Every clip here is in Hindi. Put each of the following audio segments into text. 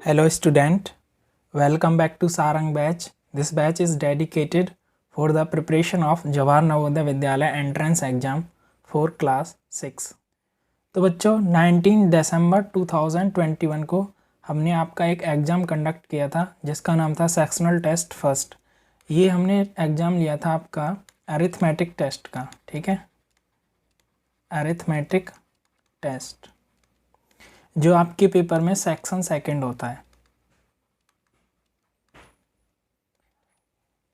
Hello student, welcome back to Sarang batch. This batch is dedicated for the preparation of Jawahar Navodaya Vidyalaya entrance exam for class 6. तो बच्चों 19 दिसंबर 2021 को हमने आपका एक एग्ज़ाम कंडक्ट किया था जिसका नाम था सेक्शनल टेस्ट फर्स्ट। ये हमने एग्ज़ाम लिया था आपका अरिथमेटिक टेस्ट का, ठीक है, अरिथमेटिक टेस्ट जो आपके पेपर में सेक्शन सेकंड होता है।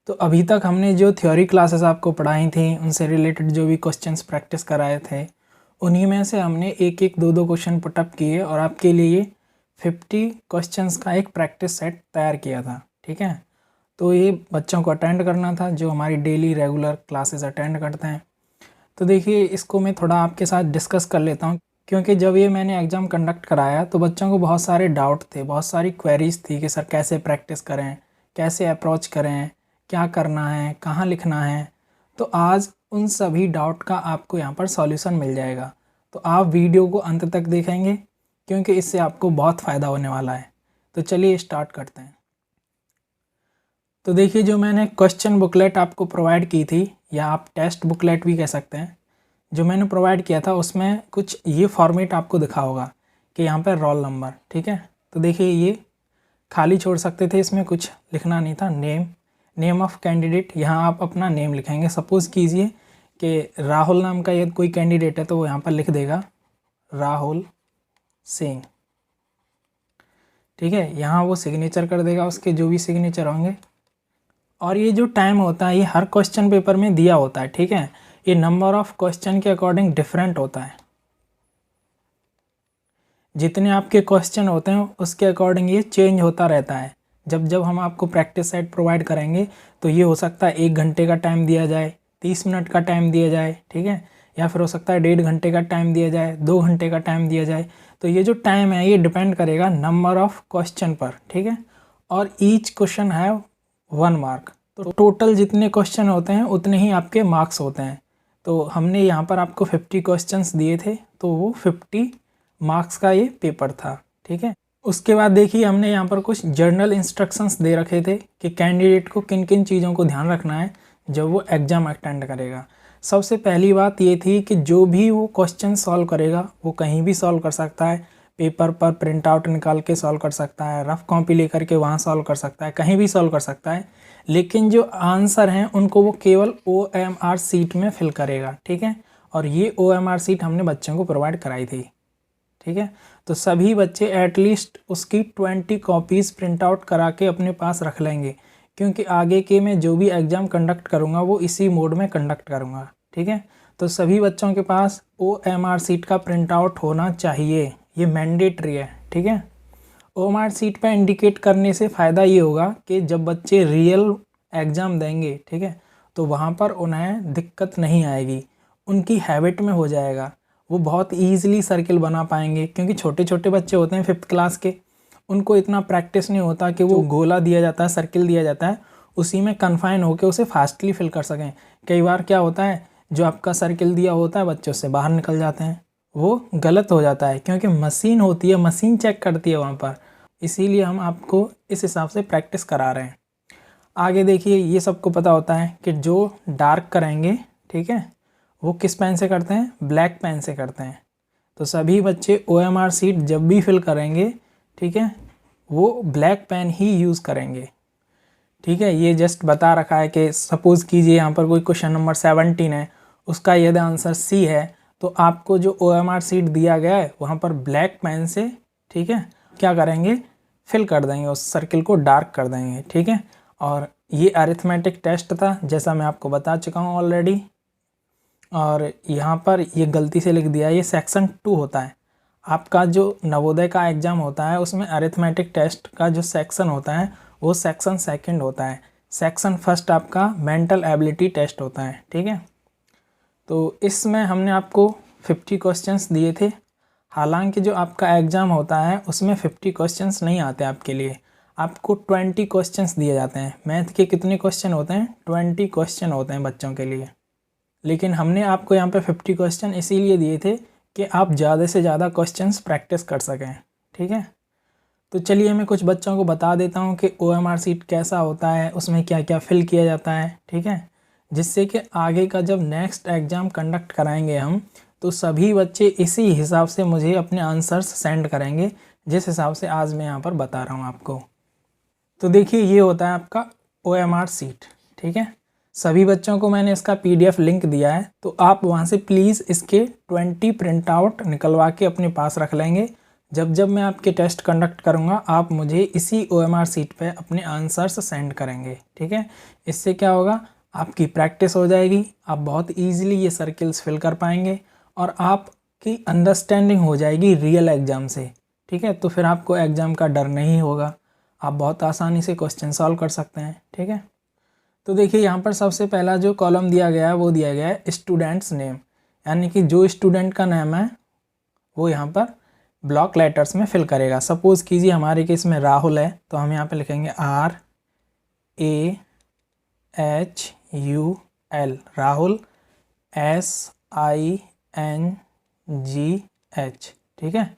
तो अभी तक हमने जो थ्योरी क्लासेस आपको पढ़ाई थी उनसे रिलेटेड जो भी क्वेश्चंस प्रैक्टिस कराए थे उन्हीं में से हमने एक एक दो क्वेश्चन पुटअप किए और आपके लिए 50 क्वेश्चंस का एक प्रैक्टिस सेट तैयार किया था, ठीक है। तो ये बच्चों को अटेंड करना था जो हमारी डेली रेगुलर क्लासेस अटेंड करते हैं। तो देखिए इसको मैं थोड़ा आपके साथ डिस्कस कर लेता हूँ क्योंकि जब ये मैंने एग्ज़ाम कंडक्ट कराया तो बच्चों को बहुत सारे डाउट थे, बहुत सारी क्वेरीज थी कि सर कैसे प्रैक्टिस करें, कैसे अप्रोच करें, क्या करना है, कहाँ लिखना है। तो आज उन सभी डाउट का आपको यहाँ पर सॉल्यूशन मिल जाएगा। तो आप वीडियो को अंत तक देखेंगे क्योंकि इससे आपको बहुत फ़ायदा होने वाला है। तो चलिए स्टार्ट करते हैं। तो देखिए जो मैंने क्वेश्चन बुकलेट आपको प्रोवाइड की थी या आप टेस्ट बुकलेट भी कह सकते हैं, जो मैंने प्रोवाइड किया था उसमें कुछ ये फॉर्मेट आपको दिखा होगा कि यहाँ पर रोल नंबर, ठीक है। तो देखिए ये खाली छोड़ सकते थे, इसमें कुछ लिखना नहीं था। नेम ऑफ कैंडिडेट, यहाँ आप अपना नेम लिखेंगे। सपोज़ कीजिए कि राहुल नाम का यदि कोई कैंडिडेट है तो वो यहाँ पर लिख देगा राहुल सिंह, ठीक है। यहाँ वो सिग्नेचर कर देगा, उसके जो भी सिग्नेचर होंगे। और ये जो टाइम होता है ये हर क्वेश्चन पेपर में दिया होता है, ठीक है। ये नंबर ऑफ क्वेश्चन के अकॉर्डिंग डिफरेंट होता है। जितने आपके क्वेश्चन होते हैं उसके अकॉर्डिंग ये चेंज होता रहता है। जब हम आपको प्रैक्टिस सेट प्रोवाइड करेंगे तो ये हो सकता है 1 घंटे का टाइम दिया जाए, 30 मिनट का टाइम दिया जाए, ठीक है, या फिर हो सकता है 1.5 घंटे का टाइम दिया जाए, 2 घंटे का टाइम दिया जाए। तो ये जो टाइम है ये डिपेंड करेगा नंबर ऑफ क्वेश्चन पर, ठीक है। और ईच क्वेश्चन है 1 मार्क। तो टोटल जितने क्वेश्चन होते हैं उतने ही आपके मार्क्स होते हैं। तो हमने यहाँ पर आपको 50 क्वेश्चंस दिए थे तो वो 50 मार्क्स का ये पेपर था, ठीक है। उसके बाद देखिए हमने यहाँ पर कुछ जर्नल इंस्ट्रक्शंस दे रखे थे कि कैंडिडेट को किन किन चीज़ों को ध्यान रखना है जब वो एग्ज़ाम अटेंड करेगा। सबसे पहली बात ये थी कि जो भी वो क्वेश्चन सॉल्व करेगा वो कहीं भी सॉल्व कर सकता है, पेपर पर प्रिंट आउट निकाल के सॉल्व कर सकता है, रफ कॉपी लेकर के वहाँ सॉल्व कर सकता है, कहीं भी सॉल्व कर सकता है। लेकिन जो आंसर हैं उनको वो केवल OMR सीट में फिल करेगा, ठीक है। और ये OMR सीट हमने बच्चों को प्रोवाइड कराई थी, ठीक है। तो सभी बच्चे एटलीस्ट उसकी 20 कॉपीज़ प्रिंट आउट करा के अपने पास रख लेंगे क्योंकि आगे के मैं जो भी एग्ज़ाम कंडक्ट करूँगा वो इसी मोड में कंडक्ट करूँगा, ठीक है। तो सभी बच्चों के पास OMR सीट का प्रिंट आउट होना चाहिए, ये मैंडेटरी है, ठीक है। OMR सीट पर इंडिकेट करने से फ़ायदा ये होगा कि जब बच्चे रियल एग्ज़ाम देंगे, ठीक है, तो वहाँ पर उन्हें दिक्कत नहीं आएगी, उनकी हैबिट में हो जाएगा, वो बहुत ईजिली सर्किल बना पाएंगे। क्योंकि छोटे छोटे बच्चे होते हैं 5th क्लास के, उनको इतना प्रैक्टिस नहीं होता कि वो गोला दिया जाता है, सर्किल दिया जाता है, उसी में कन्फाइन होकर उसे फास्टली फिल कर सकें। कई बार क्या होता है जो आपका सर्किल दिया होता है बच्चे उससे बाहर निकल जाते हैं, वो गलत हो जाता है क्योंकि मशीन होती है, मशीन चेक करती है वहाँ पर। इसीलिए हम आपको इस हिसाब से प्रैक्टिस करा रहे हैं। आगे देखिए ये सबको पता होता है कि जो डार्क करेंगे, ठीक है, वो किस पेन से करते हैं, ब्लैक पेन से करते हैं। तो सभी बच्चे OMR सीट जब भी फिल करेंगे, ठीक है, वो ब्लैक पेन ही यूज़ करेंगे, ठीक है। ये जस्ट बता रखा है कि सपोज़ कीजिए यहाँ पर कोई क्वेश्चन नंबर 17 है, उसका यदि आंसर C है तो आपको जो OMR सीट दिया गया है वहाँ पर ब्लैक पेन से, ठीक है, क्या करेंगे, फिल कर देंगे, उस सर्किल को डार्क कर देंगे, ठीक है। और ये अरिथमेटिक टेस्ट था जैसा मैं आपको बता चुका हूँ ऑलरेडी। और यहाँ पर ये गलती से लिख दिया, ये सेक्शन 2 होता है। आपका जो नवोदय का एग्ज़ाम होता है उसमें अरिथमेटिक टेस्ट का जो सेक्शन होता है वो सेक्शन सेकंड होता है। सेक्शन फर्स्ट आपका मेंटल एबिलिटी टेस्ट होता है, ठीक है। तो इसमें हमने आपको 50 क्वेश्चंस दिए थे। हालांकि जो आपका एग्ज़ाम होता है उसमें 50 क्वेश्चंस नहीं आते आपके लिए, आपको 20 क्वेश्चंस दिए जाते हैं। मैथ के कितने क्वेश्चन होते हैं, 20 क्वेश्चन होते हैं बच्चों के लिए। लेकिन हमने आपको यहाँ पे 50 क्वेश्चन इसीलिए दिए थे कि आप ज़्यादा से ज़्यादा क्वेश्चंस प्रैक्टिस कर सकें, ठीक है। तो चलिए मैं कुछ बच्चों को बता देता हूँ कि OMR शीट कैसा होता है, उसमें क्या क्या फिल किया जाता है, ठीक है, जिससे कि आगे का जब नेक्स्ट एग्ज़ाम कंडक्ट कराएंगे हम, तो सभी बच्चे इसी हिसाब से मुझे अपने आंसर्स सेंड करेंगे, जिस हिसाब से आज मैं यहाँ पर बता रहा हूँ आपको। तो देखिए ये होता है आपका OMR शीट, ठीक है। सभी बच्चों को मैंने इसका PDF लिंक दिया है, तो आप वहाँ से प्लीज़ इसके 20 प्रिंट आउट निकलवा के अपने पास रख लेंगे। जब जब मैं आपके टेस्ट कंडक्ट करूँगा, आप मुझे इसी OMR शीट पे अपने आंसर्स सेंड करेंगे, ठीक है। इससे क्या होगा, आपकी प्रैक्टिस हो जाएगी, आप बहुत ईजिली ये सर्किल्स फिल कर पाएंगे और आपकी अंडरस्टैंडिंग हो जाएगी रियल एग्ज़ाम से, ठीक है। तो फिर आपको एग्ज़ाम का डर नहीं होगा, आप बहुत आसानी से क्वेश्चन सॉल्व कर सकते हैं, ठीक है। तो देखिए यहाँ पर सबसे पहला जो कॉलम दिया गया है वो दिया गया है स्टूडेंट्स नेम, यानी कि जो स्टूडेंट का नाम है वो यहाँ पर ब्लॉक लेटर्स में फिल करेगा। सपोज़ कीजिए हमारे केस में राहुल है, तो हम यहाँ पे लिखेंगे RAHUL, राहुल, SINGH, ठीक है।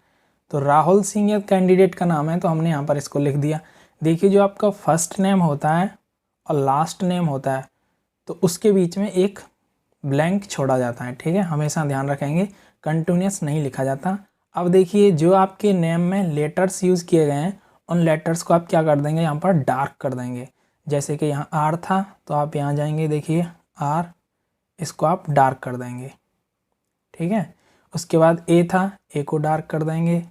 तो राहुल सिंह कैंडिडेट का नाम है, तो हमने यहाँ पर इसको लिख दिया। देखिए जो आपका फर्स्ट नेम होता है और लास्ट नेम होता है, तो उसके बीच में एक ब्लैंक छोड़ा जाता है, ठीक है, हमेशा ध्यान रखेंगे, कंटिन्यूस नहीं लिखा जाता। अब देखिए जो आपके नेम में लेटर्स यूज़ किए गए हैं, उन लेटर्स को आप क्या कर देंगे, यहाँ पर डार्क कर देंगे। जैसे कि यहाँ R था, तो आप यहाँ जाएंगे, देखिए R, इसको आप डार्क कर देंगे, ठीक है। उसके बाद A था, A को डार्क कर देंगे।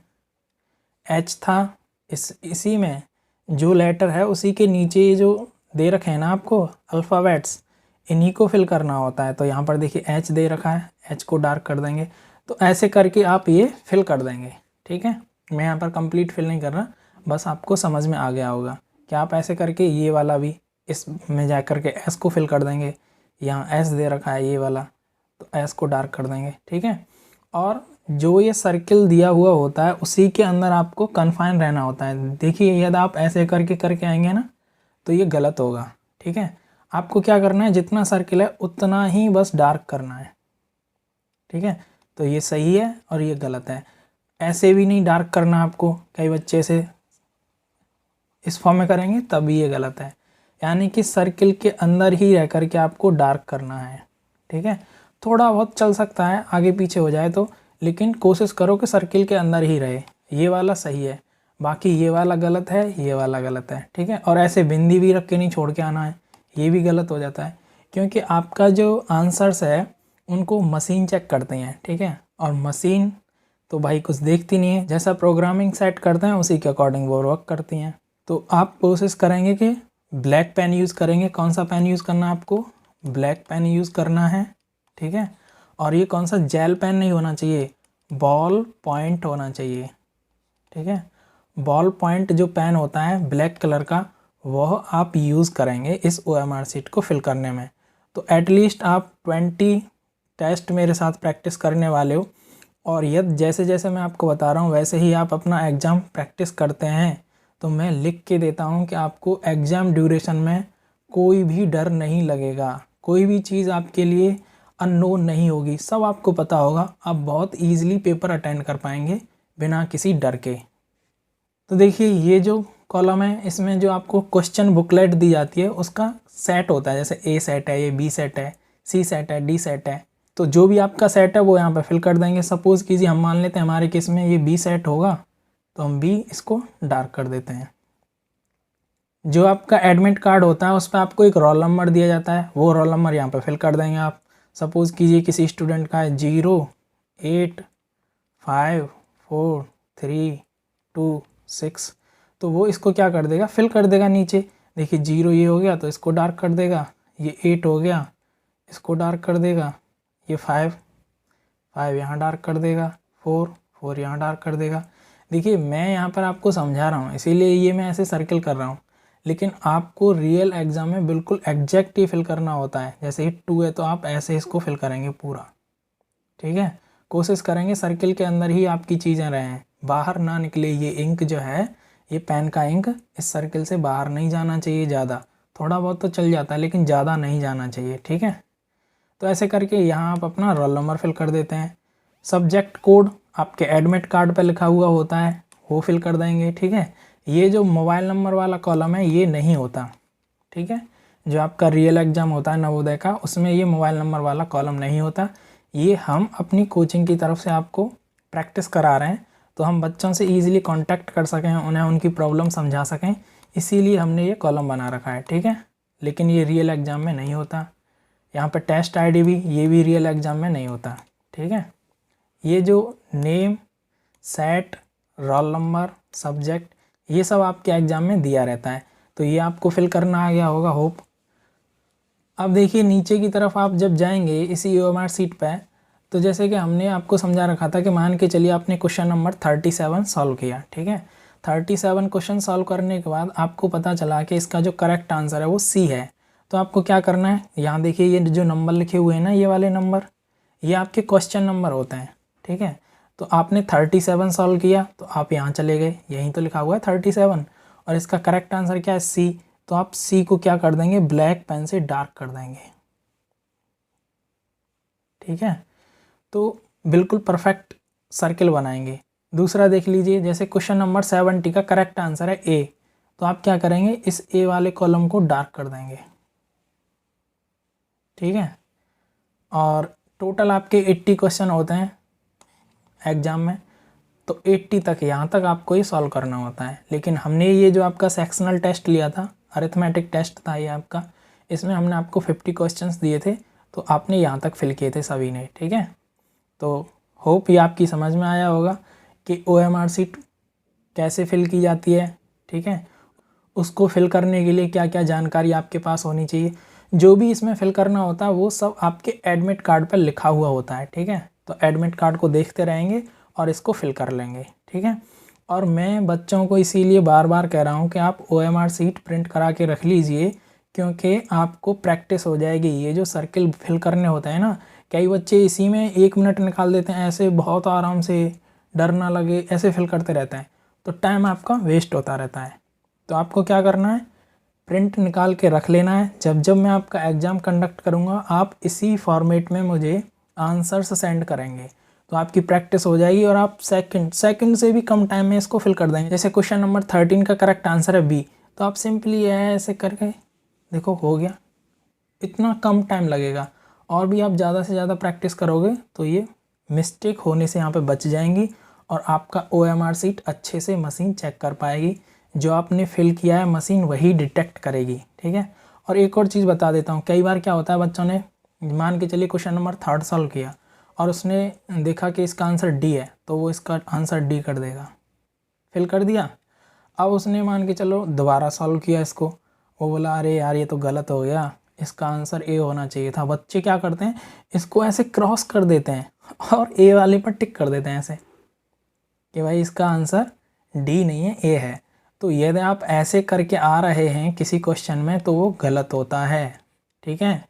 H था, इसी में जो लेटर है उसी के नीचे जो दे रखे हैं ना आपको अल्फ़ाबेट्स, इन्हीं को फिल करना होता है। तो यहाँ पर देखिए H दे रखा है, H को डार्क कर देंगे। तो ऐसे करके आप ये फिल कर देंगे, ठीक है। मैं यहाँ पर कंप्लीट फिल नहीं कर रहा, बस आपको समझ में आ गया होगा कि आप ऐसे करके ये वाला भी इसमें जा कर के S को फिल कर देंगे। यहाँ S दे रखा है ये वाला, तो S को डार्क कर देंगे, ठीक है। और जो ये सर्किल दिया हुआ होता है उसी के अंदर आपको कन्फाइन रहना होता है। देखिए यदि आप ऐसे करके आएंगे ना, तो ये गलत होगा, ठीक है। आपको क्या करना है, जितना सर्किल है उतना ही बस डार्क करना है, ठीक है। तो ये सही है और ये गलत है, ऐसे भी नहीं डार्क करना आपको। कई बच्चे से इस फॉर्म में करेंगे तब ये गलत है, यानी कि सर्किल के अंदर ही रह कर के आपको डार्क करना है, ठीक है। थोड़ा बहुत चल सकता है आगे पीछे हो जाए तो, लेकिन कोशिश करो कि सर्किल के अंदर ही रहे। ये वाला सही है, बाकी ये वाला गलत है, ये वाला गलत है, ठीक है। और ऐसे बिंदी भी रख के नहीं छोड़ के आना है, ये भी गलत हो जाता है, क्योंकि आपका जो आंसर्स है उनको मशीन चेक करते हैं, ठीक है। और मशीन तो भाई कुछ देखती नहीं है, जैसा प्रोग्रामिंग सेट करते हैं उसी के अकॉर्डिंग वो वर्क करती हैं। तो आप कोशिश करेंगे कि ब्लैक पेन यूज़ करेंगे। कौन सा पेन यूज़ करना है आपको, ब्लैक पेन यूज़ करना है, ठीक है। और ये कौन सा जेल पेन नहीं होना चाहिए, बॉल पॉइंट होना चाहिए, ठीक है। बॉल पॉइंट जो पेन होता है ब्लैक कलर का, वह आप यूज़ करेंगे इस OMR शीट को फिल करने में। तो एटलीस्ट आप 20 टेस्ट मेरे साथ प्रैक्टिस करने वाले हो, और यदि जैसे जैसे मैं आपको बता रहा हूँ वैसे ही आप अपना एग्ज़ाम प्रैक्टिस करते हैं, तो मैं लिख के देता हूँ कि आपको एग्ज़ाम ड्यूरेशन में कोई भी डर नहीं लगेगा, कोई भी चीज़ आपके लिए अननोन नहीं होगी, सब आपको पता होगा। आप बहुत ईजिली पेपर अटेंड कर पाएंगे बिना किसी डर के। तो देखिए ये जो कॉलम है, इसमें जो आपको क्वेश्चन बुकलेट दी जाती है उसका सेट होता है, जैसे A सेट है, ये B सेट है, C सेट है, D सेट है। तो जो भी आपका सेट है वो यहाँ पर फिल कर देंगे। सपोज़ कीजिए हम मान लेते हैं हमारे केस में ये B सेट होगा, तो हम B इसको डार्क कर देते हैं। जो आपका एडमिट कार्ड होता है उस पर आपको एक रोल नंबर दिया जाता है, वो रोल नंबर यहाँ पर फिल कर देंगे आप। सपोज़ कीजिए किसी स्टूडेंट का है 0854326, तो वो इसको क्या कर देगा, फिल कर देगा नीचे। देखिए 0 ये हो गया तो इसको डार्क कर देगा, ये 8 हो गया इसको डार्क कर देगा, ये 5 यहाँ डार्क कर देगा, 4 यहाँ डार्क कर देगा। देखिए मैं यहाँ पर आपको समझा रहा हूँ इसीलिए ये मैं ऐसे सर्किल कर रहा हूँ, लेकिन आपको रियल एग्ज़ाम में बिल्कुल एग्जैक्ट ही फिल करना होता है। जैसे ही 2 है तो आप ऐसे इसको फिल करेंगे पूरा, ठीक है। कोशिश करेंगे सर्किल के अंदर ही आपकी चीज़ें रहें, बाहर ना निकले। ये इंक जो है, ये पेन का इंक इस सर्किल से बाहर नहीं जाना चाहिए ज़्यादा, थोड़ा बहुत तो चल जाता है लेकिन ज़्यादा नहीं जाना चाहिए, ठीक है। तो ऐसे करके यहाँ आप अपना रोल नंबर फिल कर देते हैं। सब्जेक्ट कोड आपके एडमिट कार्ड पर लिखा हुआ होता है वो फिल कर देंगे, ठीक है। ये जो मोबाइल नंबर वाला कॉलम है ये नहीं होता, ठीक है। जो आपका रियल एग्ज़ाम होता है नवोदय का, उसमें ये मोबाइल नंबर वाला कॉलम नहीं होता। ये हम अपनी कोचिंग की तरफ से आपको प्रैक्टिस करा रहे हैं, तो हम बच्चों से ईजिली कांटेक्ट कर सकें, उन्हें उनकी प्रॉब्लम समझा सकें, इसीलिए हमने ये कॉलम बना रखा है, ठीक है। लेकिन ये रियल एग्ज़ाम में नहीं होता। यहाँ पर टेस्ट आईडी भी, ये भी रियल एग्ज़ाम में नहीं होता, ठीक है। ये जो name, set, roll number, subject, ये सब आपके एग्ज़ाम में दिया रहता है, तो ये आपको फिल करना आ गया होगा होप। अब देखिए नीचे की तरफ आप जब जाएंगे इसी OMR सीट पे, तो जैसे कि हमने आपको समझा रखा था कि मान के चलिए आपने क्वेश्चन नंबर 37 सॉल्व किया, ठीक है। 37 क्वेश्चन सॉल्व करने के बाद आपको पता चला कि इसका जो करेक्ट आंसर है वो C है। तो आपको क्या करना है, यहाँ देखिए ये जो नंबर लिखे हुए हैं ना, ये वाले नंबर, ये आपके क्वेश्चन नंबर होते हैं, ठीक है। तो आपने 37 सॉल्व किया तो आप यहाँ चले गए, यहीं तो लिखा हुआ है 37, और इसका करेक्ट आंसर क्या है C। तो आप C को क्या कर देंगे, ब्लैक पेन से डार्क कर देंगे, ठीक है। तो बिल्कुल परफेक्ट सर्किल बनाएंगे। दूसरा देख लीजिए, जैसे क्वेश्चन नंबर 70 का करेक्ट आंसर है A, तो आप क्या करेंगे, इस A वाले कॉलम को डार्क कर देंगे, ठीक है। और टोटल आपके 80 क्वेश्चन होते हैं एग्ज़ाम में, तो 80 तक यहाँ तक आपको ये सॉल्व करना होता है। लेकिन हमने ये जो आपका सेक्शनल टेस्ट लिया था, अरिथमेटिक टेस्ट था ये आपका, इसमें हमने आपको 50 क्वेश्चंस दिए थे, तो आपने यहाँ तक फिल किए थे सभी ने, ठीक है। तो होप ये आपकी समझ में आया होगा कि OMR सीट कैसे फिल की जाती है, ठीक है। उसको फिल करने के लिए क्या क्या जानकारी आपके पास होनी चाहिए, जो भी इसमें फिल करना होता है वो सब आपके एडमिट कार्ड पर लिखा हुआ होता है, ठीक है। तो एडमिट कार्ड को देखते रहेंगे और इसको फिल कर लेंगे, ठीक है। और मैं बच्चों को इसीलिए बार बार कह रहा हूँ कि आप OMR सीट प्रिंट करा के रख लीजिए, क्योंकि आपको प्रैक्टिस हो जाएगी। ये जो सर्किल फिल करने होते हैं ना, कई बच्चे इसी में 1 मिनट निकाल देते हैं, ऐसे बहुत आराम से, डर ना लगे, ऐसे फिल करते रहते हैं, तो टाइम आपका वेस्ट होता रहता है। तो आपको क्या करना है, प्रिंट निकाल के रख लेना है। जब जब मैं आपका एग्ज़ाम कंडक्ट करूँगा, आप इसी फॉर्मेट में मुझे आंसर्स सेंड करेंगे, तो आपकी प्रैक्टिस हो जाएगी और आप सेकंड से भी कम टाइम में इसको फिल कर देंगे। जैसे क्वेश्चन नंबर 13 का करेक्ट आंसर है B, तो आप सिंपली ऐसे करके देखो हो गया, इतना कम टाइम लगेगा। और भी आप ज़्यादा से ज़्यादा प्रैक्टिस करोगे तो ये मिस्टेक होने से यहाँ पे बच जाएंगी, और आपका OMR सीट अच्छे से मशीन चेक कर पाएगी। जो आपने फिल किया है मशीन वही डिटेक्ट करेगी, ठीक है। और एक और चीज़ बता देता हूँ, कई बार क्या होता है, बच्चों ने मान के चलिए क्वेश्चन नंबर 3 सॉल्व किया और उसने देखा कि इसका आंसर D है, तो वो इसका आंसर D कर देगा, फिल कर दिया। अब उसने मान के चलो दोबारा सॉल्व किया इसको, वो बोला अरे यार ये तो गलत हो गया, इसका आंसर A होना चाहिए था। बच्चे क्या करते हैं, इसको ऐसे क्रॉस कर देते हैं और A वाले पर टिक कर देते हैं ऐसे कि भाई इसका आंसर D नहीं है, A है। तो यदि आप ऐसे करके आ रहे हैं किसी क्वेश्चन में, तो वो गलत होता है, ठीक है,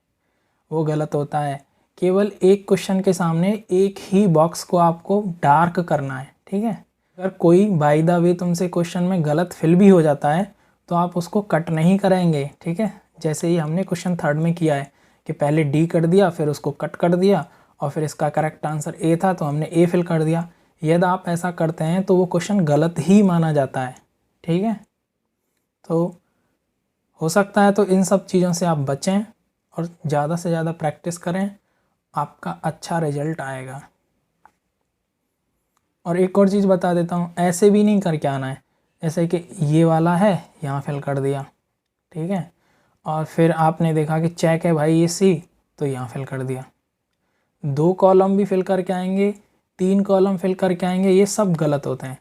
वो गलत होता है। केवल एक क्वेश्चन के सामने एक ही बॉक्स को आपको डार्क करना है, ठीक है। अगर कोई बाय द वे तुमसे क्वेश्चन में गलत फिल भी हो जाता है, तो आप उसको कट नहीं करेंगे, ठीक है। जैसे ही हमने क्वेश्चन 3 में किया है कि पहले D कर दिया, फिर उसको कट कर दिया, और फिर इसका करेक्ट आंसर A था तो हमने A फिल कर दिया। यदि आप ऐसा करते हैं तो वो क्वेश्चन गलत ही माना जाता है, ठीक है। तो हो सकता है तो इन सब चीज़ों से आप बचें और ज़्यादा से ज़्यादा प्रैक्टिस करें, आपका अच्छा रिजल्ट आएगा। और एक और चीज़ बता देता हूँ, ऐसे भी नहीं करके आना है, जैसे कि ये वाला है यहाँ फिल कर दिया, ठीक है, और फिर आपने देखा कि चेक है भाई ये C, तो यहाँ फिल कर दिया। 2 कॉलम भी फिल करके आएंगे, 3 कॉलम फिल करके आएंगे, ये सब गलत होते हैं।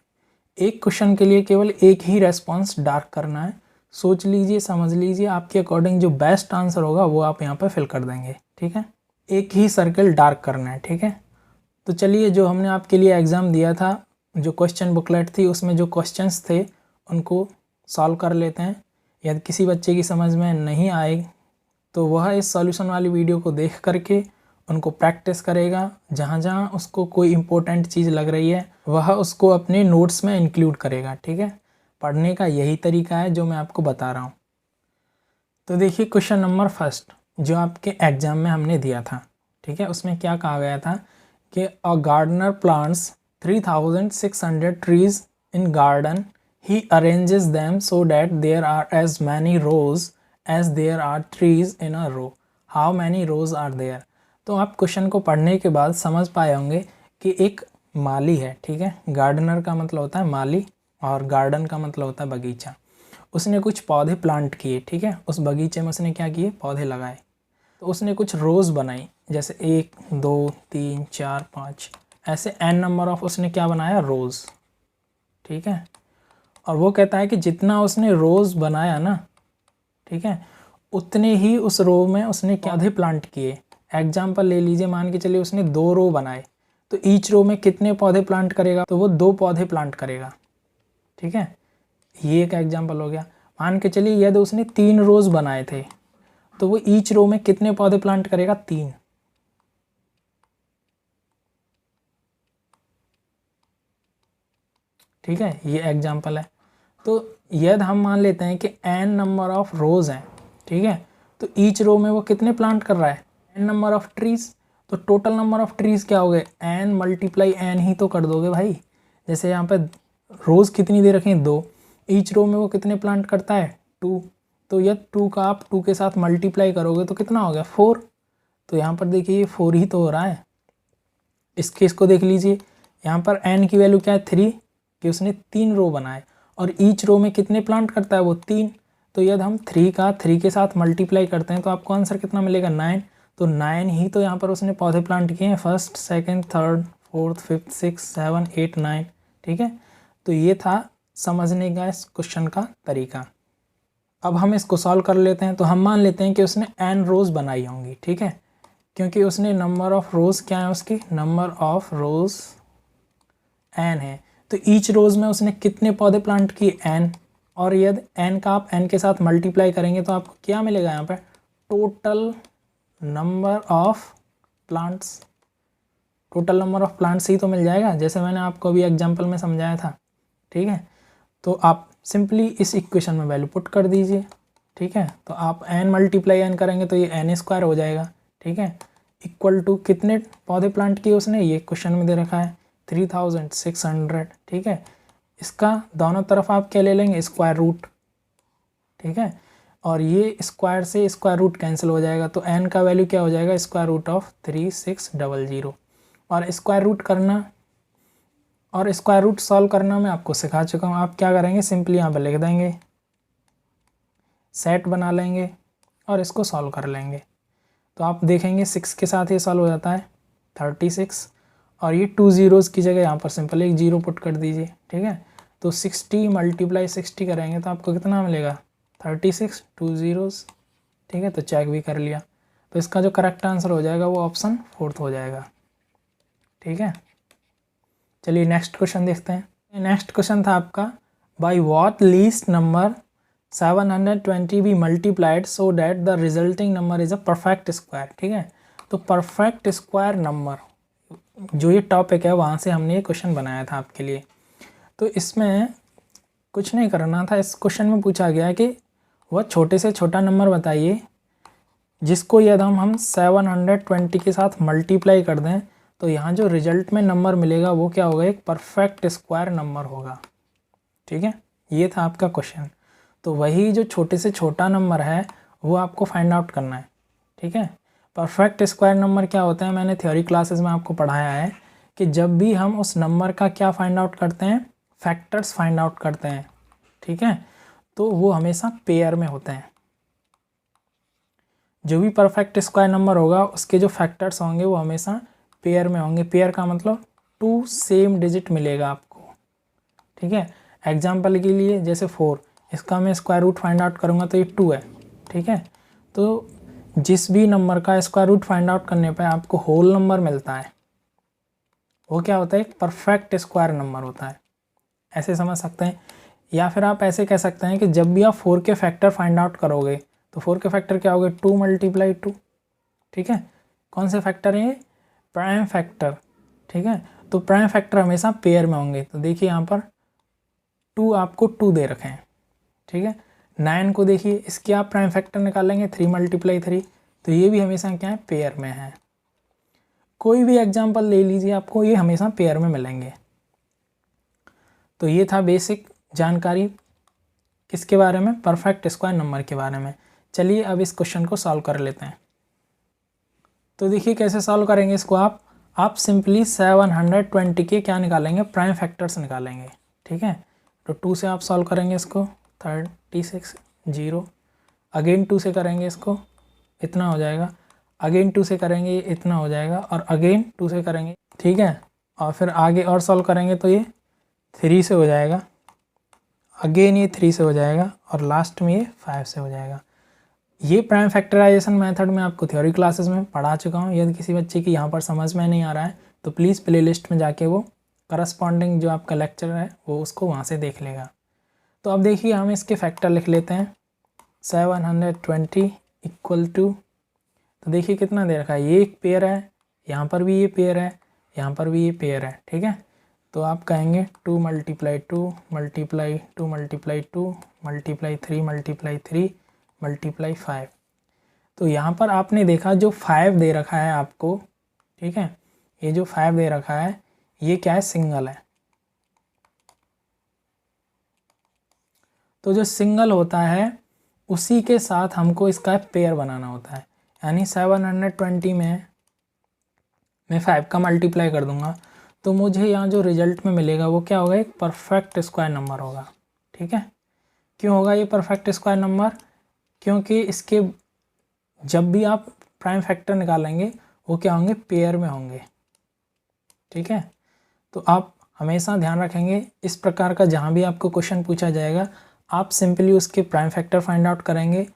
एक क्वेश्चन के लिए केवल एक ही रेस्पॉन्स डार्क करना है। सोच लीजिए, समझ लीजिए, आपके अकॉर्डिंग जो बेस्ट आंसर होगा वो आप यहाँ पर फिल कर देंगे, ठीक है। एक ही सर्कल डार्क करना है, ठीक है। तो चलिए, जो हमने आपके लिए एग्ज़ाम दिया था, जो क्वेश्चन बुकलेट थी उसमें जो क्वेश्चंस थे उनको सॉल्व कर लेते हैं। यदि किसी बच्चे की समझ में नहीं आए तो वह इस सॉल्यूशन वाली वीडियो को देख करके उनको प्रैक्टिस करेगा। जहाँ जहाँ उसको कोई इम्पोर्टेंट चीज़ लग रही है वह उसको अपने नोट्स में इंक्लूड करेगा, ठीक है। पढ़ने का यही तरीका है जो मैं आपको बता रहा हूँ। तो देखिए क्वेश्चन नंबर 1 जो आपके एग्ज़ाम में हमने दिया था, ठीक है, उसमें क्या कहा गया था कि a gardener plants 3600 trees in garden ही arranges them so that there are as many rows as there are trees in a row, how many rows are there. तो आप क्वेश्चन को पढ़ने के बाद समझ पाए होंगे कि एक माली है, ठीक है, गार्डनर का मतलब होता है माली और गार्डन का मतलब होता है बगीचा। उसने कुछ पौधे प्लांट किए, ठीक है, उस बगीचे में उसने क्या किए, पौधे लगाए। तो उसने कुछ रोज़ बनाई, जैसे 1 2 3 4 5 ऐसे n नंबर ऑफ उसने क्या बनाया, रोज़, ठीक है। और वो कहता है कि जितना उसने रोज़ बनाया ना, ठीक है, उतने ही उस रो में उसने क्या पौधे प्लांट किए। एग्जाम्पल ले लीजिए, मान के चलिए उसने 2 रो बनाए, तो ईच रो में कितने पौधे प्लांट करेगा, तो वो 2 पौधे प्लांट करेगा, ठीक है। ये एक एग्जाम्पल हो गया। मान के चलिए यदि उसने 3 रोज़ बनाए थे, तो वो ईच रो में कितने पौधे प्लांट करेगा, 3, ठीक है। ये एग्जाम्पल है। तो यदि हम मान लेते हैं कि n नंबर ऑफ रोज़ हैं, ठीक है, तो ईच रो में वो कितने प्लांट कर रहा है, n नंबर ऑफ ट्रीज़। तो टोटल नंबर ऑफ ट्रीज़ क्या हो गए, n मल्टीप्लाई n ही तो कर दोगे भाई। जैसे यहाँ पे रोज़ कितनी दे रखी हैं, 2, ईच रो में वो कितने प्लांट करता है, 2। तो यदि 2 का आप 2 के साथ मल्टीप्लाई करोगे तो कितना हो गया, 4। तो यहाँ पर देखिए ये 4 ही तो हो रहा है। इस केस को देख लीजिए, यहाँ पर n की वैल्यू क्या है, 3, कि उसने 3 रो बनाए और ईच रो में कितने प्लांट करता है वो, 3। तो यदि हम 3 का 3 के साथ मल्टीप्लाई करते हैं तो आपको आंसर कितना मिलेगा, 9। तो 9 ही तो यहाँ पर उसने पौधे प्लांट किए हैं, first second third fourth fifth 6 7 8 9, ठीक है। तो ये था समझने का इस क्वेश्चन का तरीका। अब हम इसको सॉल्व कर लेते हैं। तो हम मान लेते हैं कि उसने n रोज़ बनाई होंगी, ठीक है, क्योंकि उसने नंबर ऑफ़ रोज़ क्या है, उसकी नंबर ऑफ़ रोज़ n है। तो ईच रोज़ में उसने कितने पौधे प्लांट किए, n। और यदि n का आप n के साथ मल्टीप्लाई करेंगे तो आपको क्या मिलेगा, यहाँ पर total number of plants. Total number of plants ही तो मिल जाएगा, जैसे मैंने आपको अभी एग्जांपल में समझाया था, ठीक है। तो आप सिंपली इस इक्वेशन में वैल्यू पुट कर दीजिए, ठीक है। तो आप n मल्टीप्लाई n करेंगे तो ये n² हो जाएगा, ठीक है, इक्वल टू कितने पौधे प्लांट किए उसने, ये क्वेश्चन में दे रखा है 3600, ठीक है। इसका दोनों तरफ आप क्या ले लेंगे, स्क्वायर रूट, ठीक है। और ये स्क्वायर से स्क्वायर रूट कैंसिल हो जाएगा, तो n का वैल्यू क्या हो जाएगा, स्क्वायर रूट ऑफ 3600। और स्क्वायर रूट करना और स्क्वायर रूट सॉल्व करना मैं आपको सिखा चुका हूँ। आप क्या करेंगे, सिंपली यहाँ पर लिख देंगे, सेट बना लेंगे और इसको सॉल्व कर लेंगे। तो आप देखेंगे 6 के साथ ये सॉल्व हो जाता है 36, और ये 2 ज़ीरोज़ की जगह यहाँ पर सिंपल एक 0 पुट कर दीजिए, ठीक है। तो 60 मल्टीप्लाई 60 करेंगे तो आपको कितना मिलेगा, 36, 2 ज़ीरोज़, ठीक है। तो चेक भी कर लिया। तो इसका जो करेक्ट आंसर हो जाएगा वो ऑप्शन 4 हो जाएगा, ठीक है। चलिए नेक्स्ट क्वेश्चन देखते हैं। नेक्स्ट क्वेश्चन था आपका, by what least number 720 be multiplied so that the resulting number is a perfect square, ठीक है। तो परफेक्ट स्क्वायर नंबर जो ये टॉपिक है वहाँ से हमने ये क्वेश्चन बनाया था आपके लिए। तो इसमें कुछ नहीं करना था। इस क्वेश्चन में पूछा गया कि वह छोटे से छोटा नंबर बताइए जिसको यदि हम 720 के साथ मल्टीप्लाई कर दें तो यहाँ जो रिजल्ट में नंबर मिलेगा वो क्या होगा, एक परफेक्ट स्क्वायर नंबर होगा, ठीक है। ये था आपका क्वेश्चन। तो वही जो छोटे से छोटा नंबर है वो आपको फाइंड आउट करना है, ठीक है। परफेक्ट स्क्वायर नंबर क्या होता है, मैंने थ्योरी क्लासेस में आपको पढ़ाया है कि जब भी हम उस नंबर का क्या फाइंड आउट करते हैं, फैक्टर्स फाइंड आउट करते हैं, ठीक है, तो वो हमेशा पेयर में होते हैं। जो भी परफेक्ट स्क्वायर नंबर होगा उसके जो फैक्टर्स होंगे वो हमेशा पेयर में होंगे। पेयर का मतलब 2 सेम डिजिट मिलेगा आपको, ठीक है। एग्जाम्पल के लिए जैसे 4, इसका मैं स्क्वायर रूट फाइंड आउट करूँगा तो ये 2 है, ठीक है। तो जिस भी नंबर का स्क्वायर रूट फाइंड आउट करने पे आपको होल नंबर मिलता है वो क्या होता है, एक परफेक्ट स्क्वायर नंबर होता है, ऐसे समझ सकते हैं। या फिर आप ऐसे कह सकते हैं कि जब भी आप 4 के फैक्टर फाइंड आउट करोगे तो 4 के फैक्टर क्या होंगे, 2 मल्टीप्लाई 2, ठीक है। कौन से फैक्टर हैं, प्राइम फैक्टर, ठीक है। तो प्राइम फैक्टर हमेशा पेयर में होंगे। तो देखिए यहाँ पर 2 आपको 2 दे रखे हैं, ठीक है। 9 को देखिए, इसके आप प्राइम फैक्टर निकालेंगे 3 मल्टीप्लाई 3, तो ये भी हमेशा क्या है, पेयर में है। कोई भी एग्जांपल ले लीजिए, आपको ये हमेशा पेयर में मिलेंगे। तो ये था बेसिक जानकारी किसके बारे में, परफेक्ट स्क्वायर नंबर के बारे में। चलिए अब इस क्वेश्चन को सॉल्व कर लेते हैं। तो देखिए कैसे सॉल्व करेंगे इसको। आप सिंपली 720 के क्या निकालेंगे, प्राइम फैक्टर्स निकालेंगे। ठीक है, तो 2 से आप सॉल्व करेंगे इसको 36 0, अगेन 2 से करेंगे इसको इतना हो जाएगा, अगेन 2 से करेंगे इतना हो जाएगा, और अगेन 2 से करेंगे। ठीक है, और फिर आगे और सॉल्व करेंगे तो ये 3 से हो जाएगा, अगेन ये 3 से हो जाएगा, और लास्ट में ये 5 से हो जाएगा। ये प्राइम फैक्टराइजेशन मेथड मैं आपको थ्योरी क्लासेस में पढ़ा चुका हूँ। यदि किसी बच्चे की यहाँ पर समझ में नहीं आ रहा है तो प्लीज़ प्लेलिस्ट में जाके वो करस्पॉन्डिंग जो आपका लेक्चर है वो उसको वहाँ से देख लेगा। तो अब देखिए हम इसके फैक्टर लिख लेते हैं। 720 इक्वल टू, तो देखिए कितना दे रखा है, ये एक पेयर है, यहाँ पर भी ये पेयर है, यहाँ पर भी ये पेयर है। ठीक है, तो आप कहेंगे 2 × 2 × 2 × 2 × 3 × 3 × 5। तो यहाँ पर आपने देखा जो 5 दे रखा है आपको, ठीक है, ये जो 5 दे रखा है ये क्या है, सिंगल है। तो जो सिंगल होता है उसी के साथ हमको इसका पेयर बनाना होता है। यानी 720 में मैं 5 का मल्टीप्लाई कर दूंगा तो मुझे यहाँ जो रिजल्ट में मिलेगा वो क्या होगा, एक परफेक्ट स्क्वायर नंबर होगा। ठीक है, क्यों होगा ये परफेक्ट स्क्वायर नंबर, क्योंकि इसके जब भी आप प्राइम फैक्टर निकालेंगे वो क्या होंगे, पेयर में होंगे। ठीक है, तो आप हमेशा ध्यान रखेंगे इस प्रकार का जहाँ भी आपको क्वेश्चन पूछा जाएगा आप सिंपली उसके प्राइम फैक्टर फाइंड आउट करेंगे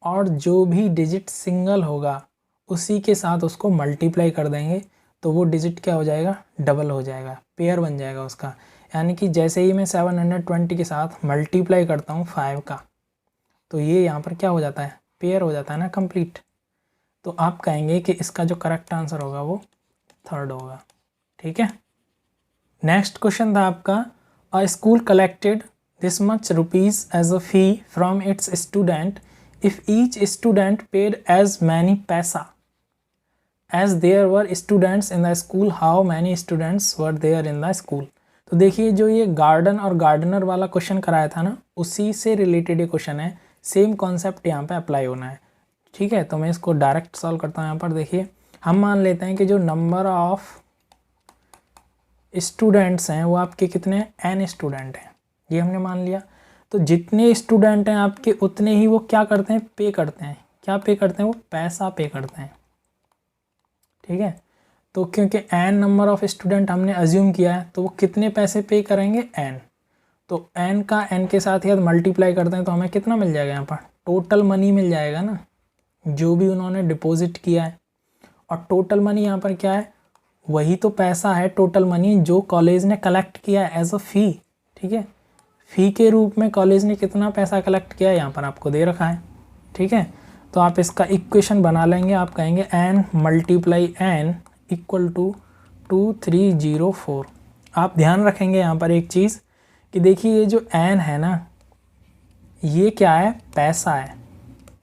और जो भी डिजिट सिंगल होगा उसी के साथ उसको मल्टीप्लाई कर देंगे तो वो डिजिट क्या हो जाएगा, डबल हो जाएगा, पेयर बन जाएगा उसका। यानी कि जैसे ही मैं 720 के साथ मल्टीप्लाई करता हूँ 5 का तो ये यहाँ पर क्या हो जाता है, पेयर हो जाता है ना, कंप्लीट। तो आप कहेंगे कि इसका जो करेक्ट आंसर होगा वो 3rd होगा। ठीक है, नेक्स्ट क्वेश्चन था आपका, अ school collected this much rupees as a fee from its student if each student paid as many paisa as there were students in the school, how many students were there in the school। तो देखिए जो ये गार्डन और गार्डनर वाला क्वेश्चन कराया था ना उसी से रिलेटेड ये क्वेश्चन है, सेम कॉन्सेप्ट यहाँ पे अप्लाई होना है। ठीक है, तो मैं इसको डायरेक्ट सॉल्व करता हूँ। यहाँ पर देखिए हम मान लेते हैं कि जो नंबर ऑफ स्टूडेंट्स हैं वो आपके कितने, n स्टूडेंट हैं, ये हमने मान लिया। तो जितने स्टूडेंट हैं आपके उतने ही वो क्या करते हैं, पे करते हैं। क्या पे करते हैं, वो पैसा पे करते हैं। ठीक है, तो क्योंकि n नंबर ऑफ स्टूडेंट हमने अज्यूम किया है तो वो कितने पैसे पे करेंगे, n। तो n का n के साथ यदि मल्टीप्लाई करते हैं तो हमें कितना मिल जाएगा, यहाँ पर टोटल मनी मिल जाएगा ना, जो भी उन्होंने डिपॉजिट किया है। और टोटल मनी यहाँ पर क्या है, वही तो पैसा है, टोटल मनी जो कॉलेज ने कलेक्ट किया है एज अ फ़ी। ठीक है, फ़ी के रूप में कॉलेज ने कितना पैसा कलेक्ट किया है यहाँ पर आपको दे रखा है। ठीक है, तो आप इसका इक्वेशन बना लेंगे, आप कहेंगे n × n इक्वल टू 2304। आप ध्यान रखेंगे यहाँ पर एक चीज़ कि देखिए ये जो n है ना ये क्या है, पैसा है,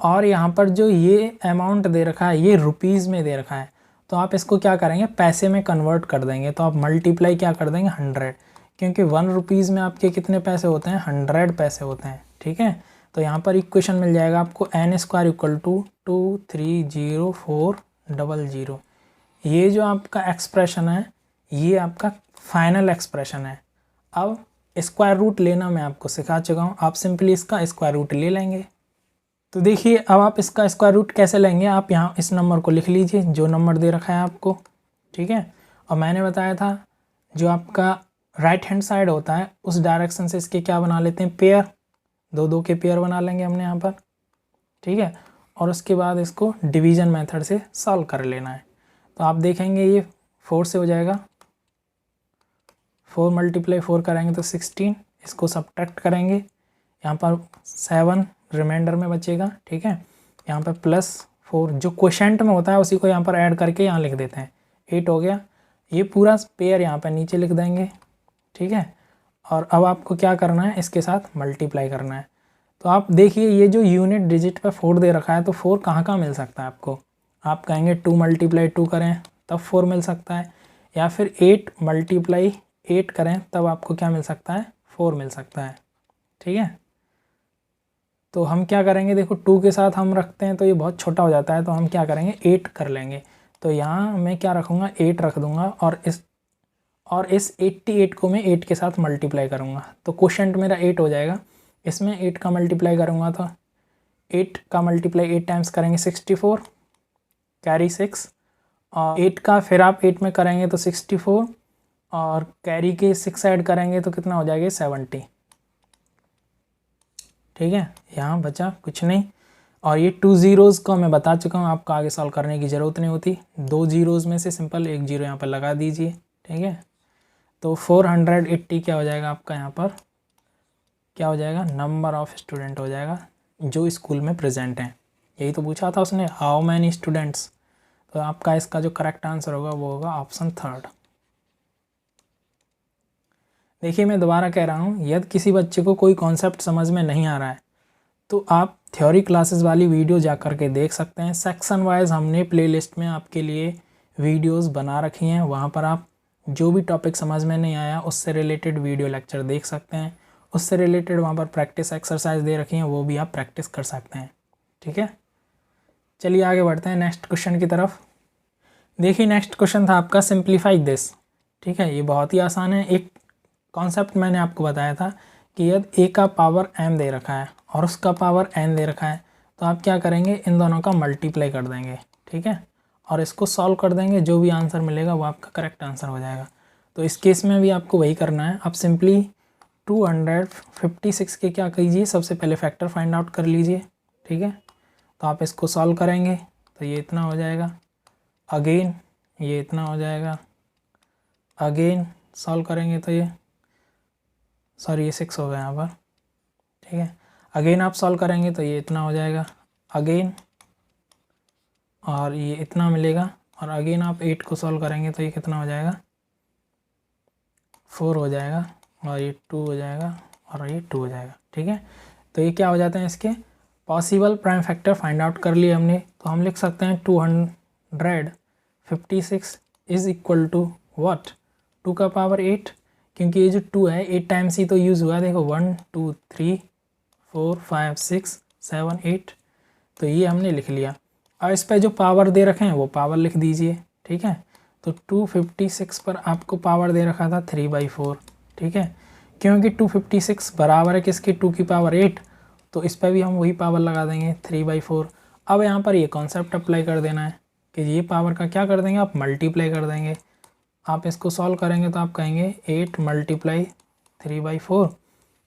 और यहाँ पर जो ये अमाउंट दे रखा है ये रुपीज़ में दे रखा है। तो आप इसको क्या करेंगे, पैसे में कन्वर्ट कर देंगे। तो आप मल्टीप्लाई क्या कर देंगे, 100, क्योंकि 1 रुपीज़ में आपके कितने पैसे होते हैं, 100 पैसे होते हैं। ठीक है, तो यहाँ पर इक्वेशन मिल जाएगा आपको n² इक्वल टू 230400। ये जो आपका एक्सप्रेशन है ये आपका फाइनल एक्सप्रेशन है। अब स्क्वायर रूट लेना मैं आपको सिखा चुका हूँ, आप सिंपली इसका स्क्वायर रूट ले लेंगे। तो देखिए अब आप इसका स्क्वायर रूट कैसे लेंगे, आप यहाँ इस नंबर को लिख लीजिए जो नंबर दे रखा है आपको। ठीक है, और मैंने बताया था जो आपका राइट हैंड साइड होता है उस डायरेक्शन से इसके क्या बना लेते हैं, पेयर, 2 के पेयर बना लेंगे हमने यहाँ पर। ठीक है, और उसके बाद इसको डिवीज़न मेथड से सॉल्व कर लेना है। तो आप देखेंगे ये 4 से हो जाएगा, 4 × 4 करेंगे तो 16, इसको सब्ट्रैक्ट करेंगे, यहाँ पर 7 रिमाइंडर में बचेगा। ठीक है, यहाँ पर +4 जो क्वोशेंट में होता है उसी को यहाँ पर ऐड करके यहाँ लिख देते हैं, 8 हो गया। ये पूरा पेयर यहाँ पर नीचे लिख देंगे। ठीक है, और अब आपको क्या करना है, इसके साथ मल्टीप्लाई करना है। तो आप देखिए ये जो यूनिट डिजिट पे 4 दे रखा है तो 4 कहाँ कहाँ मिल सकता है आपको, आप कहेंगे 2 × 2 करें तब 4 मिल सकता है, या फिर 8 × 8 करें तब आपको क्या मिल सकता है, 4 मिल सकता है। ठीक है। तो हम क्या करेंगे, देखो 2 के साथ हम रखते हैं तो ये बहुत छोटा हो जाता है, तो हम क्या करेंगे 8 कर लेंगे। तो यहाँ मैं क्या रखूँगा 8 रख दूँगा और इस 88 को मैं 8 के साथ मल्टीप्लाई करूँगा, तो क्वोशंट मेरा 8 हो जाएगा। इसमें 8 का मल्टीप्लाई करूँगा तो 8 का मल्टीप्लाई 8 टाइम्स करेंगे 64, कैरी 6, और 8 का फिर आप 8 में करेंगे तो 64, और कैरी के 6 ऐड करेंगे तो कितना हो जाएगा 70। ठीक है, यहाँ बचा कुछ नहीं। और ये 2 ज़ीरोज़ को मैं बता चुका हूँ, आपको आगे सॉल्व करने की ज़रूरत नहीं होती। 2 ज़ीरोज़ में से सिंपल 1 ज़ीरो यहाँ पर लगा दीजिए। ठीक है, तो 480 क्या हो जाएगा आपका, यहाँ पर क्या हो जाएगा, नंबर ऑफ़ स्टूडेंट हो जाएगा जो स्कूल में प्रेजेंट हैं। यही तो पूछा था उसने, हाउ मैनी स्टूडेंट्स। तो आपका इसका जो करेक्ट आंसर होगा वो होगा ऑप्शन 3। देखिए मैं दोबारा कह रहा हूँ, यदि किसी बच्चे को कोई कॉन्सेप्ट समझ में नहीं आ रहा है तो आप थ्योरी क्लासेस वाली वीडियो जा कर के देख सकते हैं। सेक्शन वाइज हमने प्लेलिस्ट में आपके लिए वीडियोस बना रखी हैं, वहाँ पर आप जो भी टॉपिक समझ में नहीं आया उससे रिलेटेड वीडियो लेक्चर देख सकते हैं। उससे रिलेटेड वहाँ पर प्रैक्टिस एक्सरसाइज दे रखी हैं, वो भी आप प्रैक्टिस कर सकते हैं। ठीक है, चलिए आगे बढ़ते हैं नेक्स्ट क्वेश्चन की तरफ। देखिए नेक्स्ट क्वेश्चन था आपका सिंप्लीफाई दिस। ठीक है, ये बहुत ही आसान है। एक कॉन्सेप्ट मैंने आपको बताया था कि यदि a का पावर m दे रखा है और उसका पावर n दे रखा है, तो आप क्या करेंगे, इन दोनों का मल्टीप्लाई कर देंगे। ठीक है, और इसको सॉल्व कर देंगे, जो भी आंसर मिलेगा वो आपका करेक्ट आंसर हो जाएगा। तो इस केस में भी आपको वही करना है। आप सिंपली 256 के क्या कीजिए, सबसे पहले फैक्टर फाइंड आउट कर लीजिए। ठीक है, तो आप इसको सॉल्व करेंगे तो ये इतना हो जाएगा, अगेन ये इतना हो जाएगा, अगेन सॉल्व करेंगे तो ये सॉरी ये 6 हो गया यहाँ पर। ठीक है, अगेन आप सॉल्व करेंगे तो ये इतना हो जाएगा, अगेन और ये इतना मिलेगा, और अगेन आप 8 को सॉल्व करेंगे तो ये कितना हो जाएगा 4 हो जाएगा, और ये 2 हो जाएगा, और ये 2 हो जाएगा। ठीक है, तो ये क्या हो जाते हैं इसके possible prime factor find out कर लिए हमने। तो हम लिख सकते हैं 256 इज़ इक्वल टू व्हाट, 2 का पावर 8, क्योंकि ये जो 2 है 8 टाइम्स ही तो यूज़ हुआ है। देखो 1 2 3 4 5 6 7 8, तो ये हमने लिख लिया। और इस पर जो पावर दे रखे हैं वो पावर लिख दीजिए। ठीक है, तो 256 पर आपको पावर दे रखा था 3/4। ठीक है, क्योंकि 256 बराबर है किसके, 2 की पावर 8, तो इस पर भी हम वही पावर लगा देंगे 3/4। अब यहाँ पर ये कॉन्सेप्ट अप्लाई कर देना है कि ये पावर का क्या कर देंगे, आप मल्टीप्लाई कर देंगे। आप इसको सॉल्व करेंगे तो आप कहेंगे 8 × 3/4,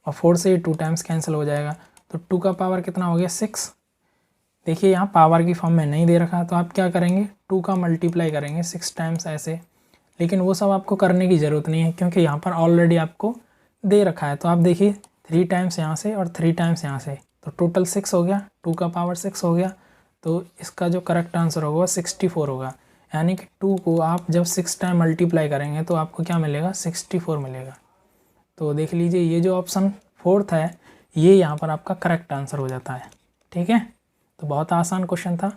और 4 से 2 टाइम्स कैंसिल हो जाएगा, तो 2 का पावर कितना हो गया 6। देखिए यहाँ पावर की फॉर्म में नहीं दे रखा, तो आप क्या करेंगे 2 का मल्टीप्लाई करेंगे 6 टाइम्स ऐसे। लेकिन वो सब आपको करने की ज़रूरत नहीं है, क्योंकि यहाँ पर ऑलरेडी आपको दे रखा है। तो आप देखिए 3 टाइम्स यहाँ से और 3 टाइम्स यहाँ से, तो टोटल 6 हो गया, 2 का पावर 6 हो गया। तो इसका जो करेक्ट आंसर होगा 64 होगा। यानी कि 2 को आप जब 6 टाइम मल्टीप्लाई करेंगे तो आपको क्या मिलेगा 64 मिलेगा। तो देख लीजिए ये जो ऑप्शन 4 है ये यहाँ पर आपका करेक्ट आंसर हो जाता है। ठीक है, तो बहुत आसान क्वेश्चन था।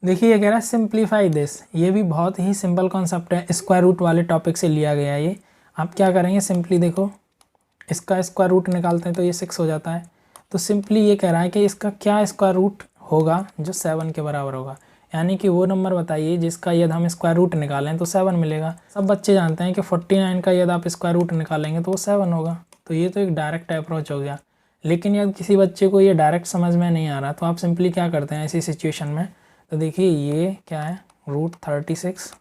देखिए ये कह रहा है सिंप्लीफाई दिस, ये भी बहुत ही सिंपल कॉन्सेप्ट है, स्क्वायर रूट वाले टॉपिक से लिया गया है ये। आप क्या करेंगे, सिंपली देखो इसका स्क्वायर रूट निकालते हैं तो ये 6 हो जाता है। तो सिंपली ये कह रहा है कि इसका क्या स्क्वायर रूट होगा जो 7 के बराबर होगा, यानी कि वो नंबर बताइए जिसका यदि हम स्क्वायर रूट निकालें तो 7 मिलेगा। सब बच्चे जानते हैं कि 49 का यदि आप स्क्वायर रूट निकालेंगे तो वो 7 होगा। तो ये तो एक डायरेक्ट अप्रोच हो गया। लेकिन यदि किसी बच्चे को ये डायरेक्ट समझ में नहीं आ रहा तो आप सिंपली क्या करते हैं ऐसी सिचुएशन में, तो देखिए ये क्या है √36,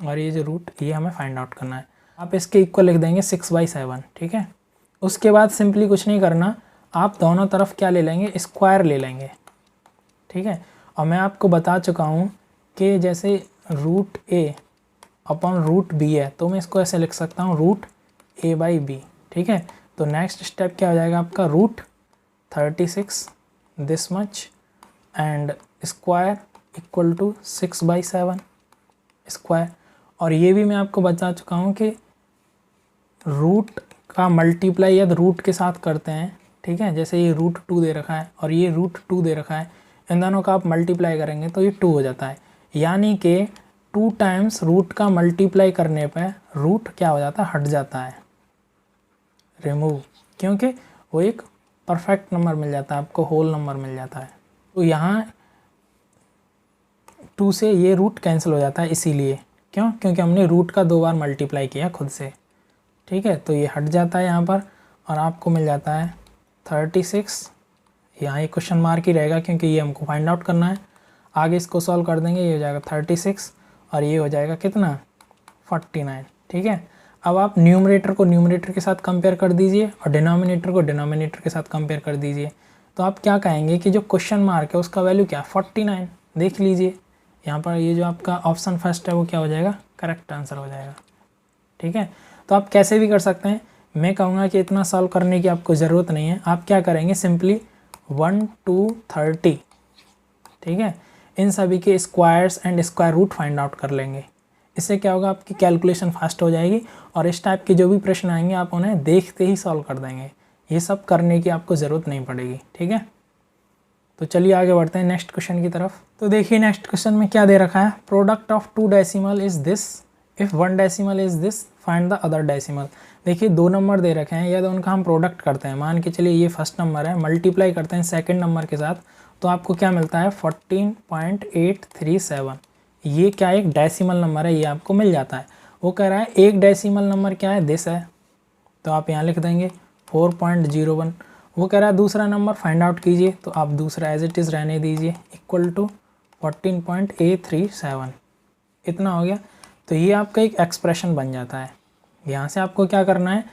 और ये जो रूट ये हमें फाइंड आउट करना है। आप इसके इक्वल लिख देंगे 6/7। ठीक है, उसके बाद सिंपली कुछ नहीं करना, आप दोनों तरफ क्या ले लेंगे, स्क्वायर ले लेंगे। ठीक है, और मैं आपको बता चुका हूँ कि जैसे √a/√b है तो मैं इसको ऐसे लिख सकता हूँ √a/b। ठीक है, तो नेक्स्ट स्टेप क्या हो जाएगा आपका √36 this much and square equal to 6/7 square. और ये भी मैं आपको बता चुका हूँ कि रूट का मल्टीप्लाई यदि रूट के साथ करते हैं, ठीक है, जैसे ये √2 दे रखा है और ये √2 दे रखा है, इन दोनों का आप मल्टीप्लाई करेंगे तो ये 2 हो जाता है। यानी कि 2 टाइम्स रूट का मल्टीप्लाई करने पर रूट क्या हो जाता है, हट जाता है, रिमूव, क्योंकि वो एक परफेक्ट नंबर मिल जाता है आपको, होल नंबर मिल जाता है। तो यहाँ 2 से ये रूट कैंसिल हो जाता है, इसीलिए क्यों, क्योंकि हमने रूट का 2 बार मल्टीप्लाई किया खुद से, ठीक है। तो ये हट जाता है यहाँ पर और आपको मिल जाता है 36। यहाँ ये क्वेश्चन मार्क ही रहेगा क्योंकि ये हमको फाइंड आउट करना है। आगे इसको सॉल्व कर देंगे, ये हो जाएगा 36 और ये हो जाएगा कितना 49, ठीक है। अब आप न्यूमरेटर को न्यूमरेटर के साथ कंपेयर कर दीजिए और डिनोमिनेटर को डिनोमिनेटर के साथ कंपेयर कर दीजिए। तो आप क्या कहेंगे कि जो क्वेश्चन मार्क है उसका वैल्यू क्या 49, देख लीजिए यहाँ पर, ये जो आपका ऑप्शन फर्स्ट है वो क्या हो जाएगा, करेक्ट आंसर हो जाएगा, ठीक है। तो आप कैसे भी कर सकते हैं, मैं कहूँगा कि इतना सॉल्व करने की आपको ज़रूरत नहीं है। आप क्या करेंगे, सिंपली 1 to 30, ठीक है, इन सभी के squares and square root find out कर लेंगे। इससे क्या होगा, आपकी कैलकुलेशन फास्ट हो जाएगी और इस टाइप के जो भी प्रश्न आएंगे आप उन्हें देखते ही सॉल्व कर देंगे। ये सब करने की आपको ज़रूरत नहीं पड़ेगी, ठीक है। तो चलिए आगे बढ़ते हैं नेक्स्ट क्वेश्चन की तरफ। तो देखिए नेक्स्ट क्वेश्चन में क्या दे रखा है, product of 2 decimal is this, if 1 decimal is this find the other decimal. देखिए 2 नंबर दे रखे हैं, या तो उनका हम प्रोडक्ट करते हैं, मान के चलिए ये फर्स्ट नंबर है, मल्टीप्लाई करते हैं सेकंड नंबर के साथ, तो आपको क्या मिलता है 14.837। ये क्या एक डेसिमल नंबर है, ये आपको मिल जाता है। वो कह रहा है एक डेसिमल नंबर क्या है, दिस है, तो आप यहाँ लिख देंगे 4.01। वो कह रहा है दूसरा नंबर फाइंड आउट कीजिए, तो आप दूसरा एज इट इज़ रहने दीजिए, इक्वल टू 14.837। इतना हो गया। तो ये आपका एक एक्सप्रेशन बन जाता है। यहाँ से आपको क्या करना है,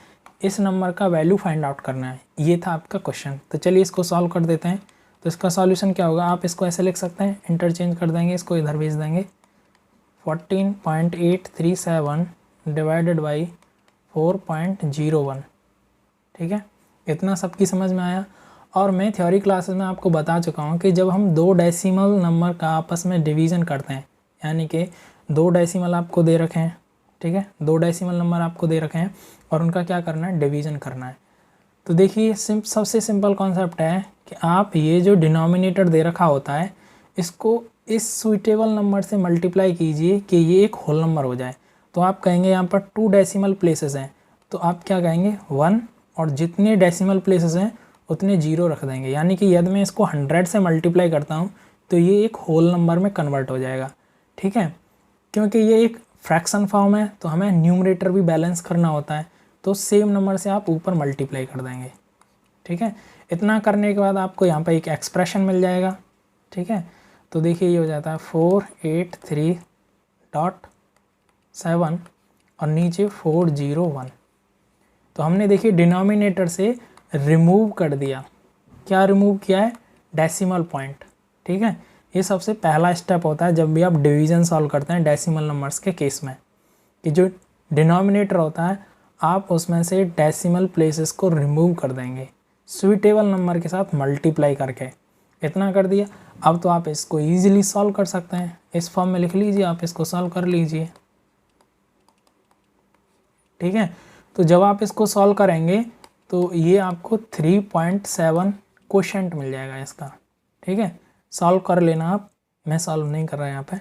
इस नंबर का वैल्यू फाइंड आउट करना है। ये था आपका क्वेश्चन। तो चलिए इसको सॉल्व कर देते हैं। तो इसका सॉल्यूशन क्या होगा, आप इसको ऐसे लिख सकते हैं, इंटरचेंज कर देंगे, इसको इधर भेज देंगे, 14.837 डिवाइडेड बाई 4.01, ठीक है। इतना सबकी समझ में आया। और मैं थ्योरी क्लासेस में आपको बता चुका हूँ कि जब हम 2 डेसिमल नंबर का आपस में डिवीज़न करते हैं, यानी कि 2 डेसिमल आपको दे रखे हैं, ठीक है, 2 डेसिमल नंबर आपको दे रखे हैं और उनका क्या करना है, डिवीज़न करना है। तो देखिए सबसे सिंपल कॉन्सेप्ट है कि आप ये जो डिनोमिनेटर दे रखा होता है इसको इस सुइटेबल नंबर से मल्टीप्लाई कीजिए कि ये एक होल नंबर हो जाए। तो आप कहेंगे यहाँ पर 2 डेसिमल प्लेसेस हैं, तो आप क्या कहेंगे 1, और जितने डेसिमल प्लेसेस हैं उतने 0 रख देंगे, यानी कि यदि मैं इसको 100 से मल्टीप्लाई करता हूँ तो ये एक होल नंबर में कन्वर्ट हो जाएगा, ठीक है। क्योंकि ये एक फ्रैक्शन फॉर्म है तो हमें न्यूमरेटर भी बैलेंस करना होता है, तो सेम नंबर से आप ऊपर मल्टीप्लाई कर देंगे, ठीक है। इतना करने के बाद आपको यहाँ पर एक एक्सप्रेशन मिल जाएगा, ठीक है। तो देखिए ये हो जाता है 483.7 और नीचे 401। तो हमने देखिए डिनोमिनेटर से रिमूव कर दिया। क्या रिमूव किया है, डेसिमल पॉइंट, ठीक है। ये सबसे पहला स्टेप होता है जब भी आप डिवीज़न सॉल्व करते हैं डेसिमल नंबर्स के केस में, कि जो डिनोमिनेटर होता है आप उसमें से डेसिमल प्लेसेस को रिमूव कर देंगे सुइटेबल नंबर के साथ मल्टीप्लाई करके। इतना कर दिया। अब तो आप इसको ईजिली सॉल्व कर सकते हैं, इस फॉर्म में लिख लीजिए, आप इसको सॉल्व कर लीजिए, ठीक है। तो जब आप इसको सॉल्व करेंगे तो ये आपको 3.7 क्वोशंट मिल जाएगा इसका, ठीक है। सॉल्व कर लेना आप, मैं सॉल्व नहीं कर रहा यहाँ पे,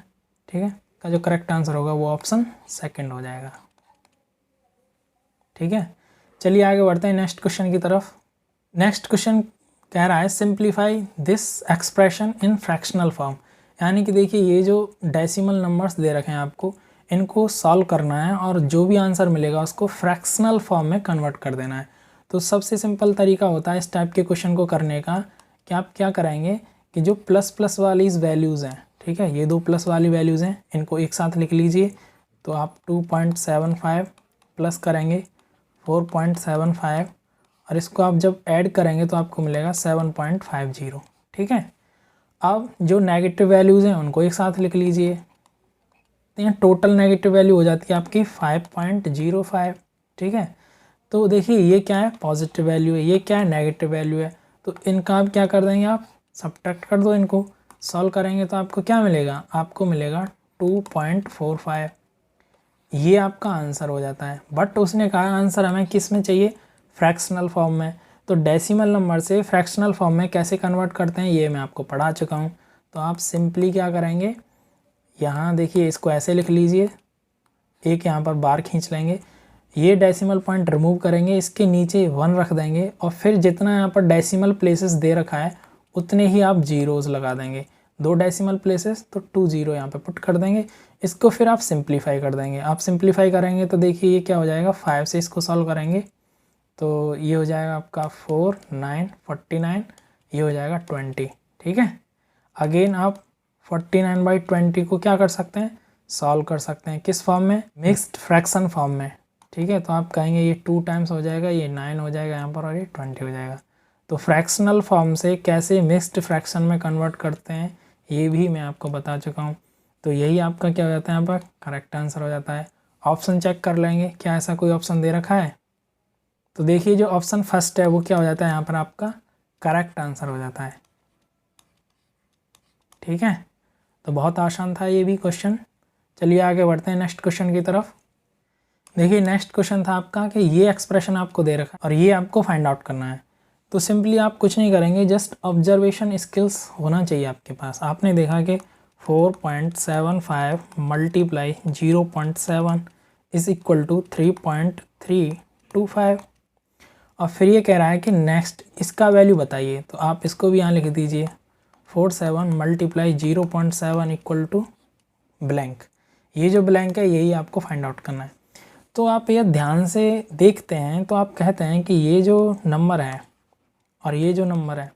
ठीक है। का जो करेक्ट आंसर होगा वो ऑप्शन सेकंड हो जाएगा, ठीक है। चलिए आगे बढ़ते हैं नेक्स्ट क्वेश्चन की तरफ। नेक्स्ट क्वेश्चन कह रहा है simplify this expression in fractional form, यानी कि देखिए ये जो डेसिमल नंबर्स दे रखे हैं आपको, इनको सॉल्व करना है और जो भी आंसर मिलेगा उसको फ्रैक्शनल फॉर्म में कन्वर्ट कर देना है। तो सबसे सिंपल तरीका होता है इस टाइप के क्वेश्चन को करने का कि आप क्या करेंगे कि जो प्लस प्लस वाली वैल्यूज़ हैं, ठीक है, ये 2 प्लस वाली वैल्यूज़ हैं, इनको एक साथ लिख लीजिए। तो आप 2.75 प्लस करेंगे 4.75 और इसको आप जब ऐड करेंगे तो आपको मिलेगा 7.50, ठीक है। अब जो नेगेटिव वैल्यूज़ हैं उनको एक साथ लिख लीजिए, तो यहाँ टोटल नेगेटिव वैल्यू हो जाती है आपकी 5.05, ठीक है। तो देखिए ये क्या है, पॉजिटिव वैल्यू है, ये क्या है, नेगेटिव वैल्यू है। तो इनका आप क्या कर देंगे, आप सब्ट्रैक्ट कर दो, इनको सॉल्व करेंगे तो आपको क्या मिलेगा, आपको मिलेगा 2.45। ये आपका आंसर हो जाता है। बट उसने कहा आंसर हमें किस में चाहिए, फ्रैक्शनल फॉर्म में। तो डेसिमल नंबर से फ्रैक्शनल फॉर्म में कैसे कन्वर्ट करते हैं ये मैं आपको पढ़ा चुका हूँ। तो आप सिंपली क्या करेंगे, यहाँ देखिए इसको ऐसे लिख लीजिए, एक यहाँ पर बार खींच लेंगे, ये डेसिमल पॉइंट रिमूव करेंगे, इसके नीचे 1 रख देंगे और फिर जितना यहाँ पर डेसिमल प्लेसेस दे रखा है उतने ही आप जीरोज़ लगा देंगे। 2 डेसिमल प्लेसेस तो 2 0 यहाँ पे पुट कर देंगे। इसको फिर आप सिंप्लीफाई कर देंगे। आप सिंप्लीफाई करेंगे तो देखिए ये क्या हो जाएगा, 5 से इसको सॉल्व करेंगे तो ये हो जाएगा आपका 4 9 49, ये हो जाएगा 20। ठीक है, अगेन आप 49/20 को क्या कर सकते हैं, सॉल्व कर सकते हैं। किस फॉर्म में, मिक्स्ड फ्रैक्शन फॉर्म में। ठीक है, तो आप कहेंगे ये 2 टाइम्स हो जाएगा, ये 9 हो जाएगा यहाँ पर और ये 20 हो जाएगा। तो फ्रैक्शनल फॉर्म से कैसे मिक्स्ड फ्रैक्शन में कन्वर्ट करते हैं ये भी मैं आपको बता चुका हूँ। तो यही आपका क्या हो जाता है, यहाँ पर करेक्ट आंसर हो जाता है। ऑप्शन चेक कर लेंगे, क्या ऐसा कोई ऑप्शन दे रखा है? तो देखिए जो ऑप्शन फर्स्ट है वो क्या हो जाता है, यहाँ पर आपका करेक्ट आंसर हो जाता है। ठीक है, तो बहुत आसान था ये भी क्वेश्चन। चलिए आगे बढ़ते हैं नेक्स्ट क्वेश्चन की तरफ। देखिए नेक्स्ट क्वेश्चन था आपका कि ये एक्सप्रेशन आपको दे रखा है और ये आपको फाइंड आउट करना है। तो सिंपली आप कुछ नहीं करेंगे, जस्ट ऑब्जर्वेशन स्किल्स होना चाहिए आपके पास। आपने देखा कि 4.75 मल्टीप्लाई 0.7 इज इक्वल टू 3.325 और फिर ये कह रहा है कि नेक्स्ट इसका वैल्यू बताइए। तो आप इसको भी यहाँ लिख दीजिए, 47 मल्टीप्लाई 0.7 इक्वल टू ब्लैंक। ये जो ब्लैंक है यही आपको फाइंड आउट करना है। तो आप ये ध्यान से देखते हैं तो आप कहते हैं कि ये जो नंबर है और ये जो नंबर है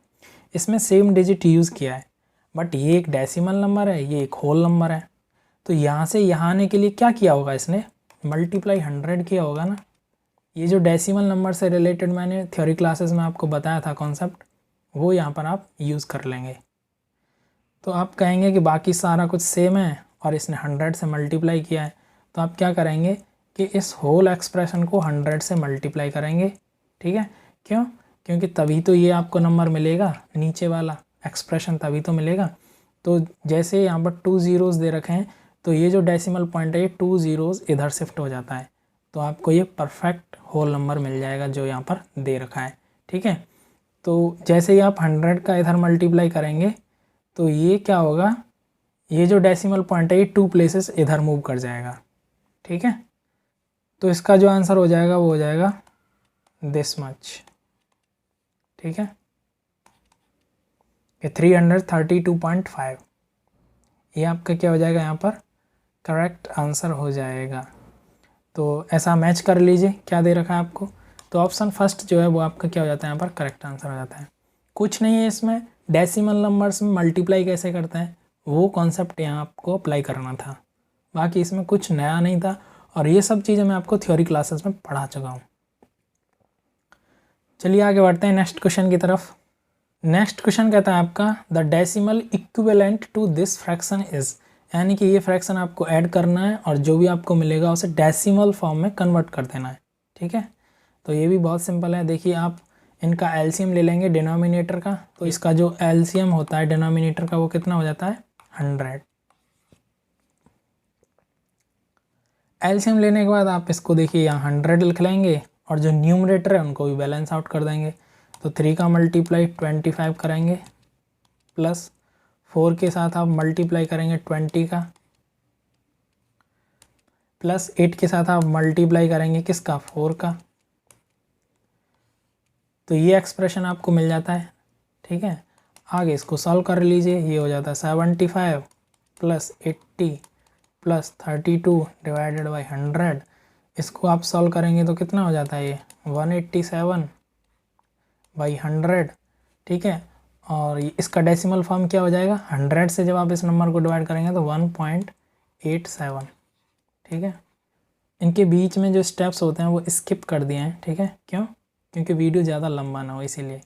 इसमें सेम डिजिट यूज़ किया है, बट ये एक डेसिमल नंबर है, ये एक होल नंबर है। तो यहाँ से यहाँ आने के लिए क्या किया होगा, इसने मल्टीप्लाई 100 किया होगा ना। ये जो डेसिमल नंबर से रिलेटेड मैंने थ्योरी क्लासेस में आपको बताया था कॉन्सेप्ट, वो यहाँ पर आप यूज़ कर लेंगे। तो आप कहेंगे कि बाकी सारा कुछ सेम है और इसने 100 से मल्टीप्लाई किया है, तो आप क्या करेंगे कि इस होल एक्सप्रेशन को 100 से मल्टीप्लाई करेंगे। ठीक है, क्यों? क्योंकि तभी तो ये आपको नंबर मिलेगा, नीचे वाला एक्सप्रेशन तभी तो मिलेगा। तो जैसे यहाँ पर 2 ज़ीरोज़ दे रखे हैं तो ये जो डेसिमल पॉइंट है ये 2 ज़ीरोज़ इधर शिफ्ट हो जाता है, तो आपको ये परफेक्ट होल नंबर मिल जाएगा जो यहाँ पर दे रखा है। ठीक है, तो जैसे ही आप 100 का इधर मल्टीप्लाई करेंगे तो ये क्या होगा, ये जो डेसिमल पॉइंट है ये 2 प्लेसेस इधर मूव कर जाएगा। ठीक है, तो इसका जो आंसर हो जाएगा वो हो जाएगा दिस मच। ठीक है, ये 332.5 ये आपका क्या हो जाएगा, यहाँ पर करेक्ट आंसर हो जाएगा। तो ऐसा मैच कर लीजिए क्या दे रखा है आपको। तो ऑप्शन फर्स्ट जो है वो आपका क्या हो जाता है, यहाँ पर करेक्ट आंसर हो जाता है। कुछ नहीं है इसमें, डेसिमल नंबर्स में मल्टीप्लाई कैसे करते हैं वो कॉन्सेप्ट यहाँ आपको अप्लाई करना था, बाकी इसमें कुछ नया नहीं था और ये सब चीज़ें मैं आपको थ्योरी क्लासेस में पढ़ा चुका हूँ। चलिए आगे बढ़ते हैं नेक्स्ट क्वेश्चन की तरफ। नेक्स्ट क्वेश्चन कहता है आपका the decimal equivalent to this fraction is, यानी कि ये फ्रैक्शन आपको ऐड करना है और जो भी आपको मिलेगा उसे डेसिमल फॉर्म में कन्वर्ट कर देना है। ठीक है, तो ये भी बहुत सिंपल है। देखिए आप इनका एलसीएम ले लेंगे डिनोमिनेटर का, तो इसका जो एलसीएम होता है डिनोमिनेटर का वो कितना हो जाता है, 100। एलसीएम लेने के बाद आप इसको देखिए यहाँ 100 लिख लेंगे और जो न्यूमरेटर है उनको भी बैलेंस आउट कर देंगे। तो 3 का मल्टीप्लाई 25 करेंगे प्लस 4 के साथ आप मल्टीप्लाई करेंगे 20 का, प्लस 8 के साथ आप मल्टीप्लाई करेंगे किसका, 4 का। तो ये एक्सप्रेशन आपको मिल जाता है। ठीक है, आगे इसको सॉल्व कर लीजिए, ये हो जाता है 75 प्लस 80 प्लस 32 डिवाइडेड बाई 100। इसको आप सॉल्व करेंगे तो कितना हो जाता है, ये 187/100। ठीक है, और इसका डेसिमल फॉर्म क्या हो जाएगा, 100 से जब आप इस नंबर को डिवाइड करेंगे तो 1.87। ठीक है, इनके बीच में जो स्टेप्स होते हैं वो स्किप कर दिए हैं। ठीक है, क्यों? क्योंकि वीडियो ज़्यादा लंबा ना हो इसीलिए।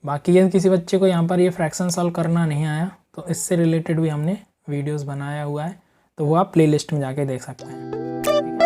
बाकी यदि किसी बच्चे को यहाँ पर ये फ्रैक्शन सॉल्व करना नहीं आया तो इससे रिलेटेड भी हमने वीडियोस बनाया हुआ है, तो वो आप प्लेलिस्ट में जाके देख सकते हैं।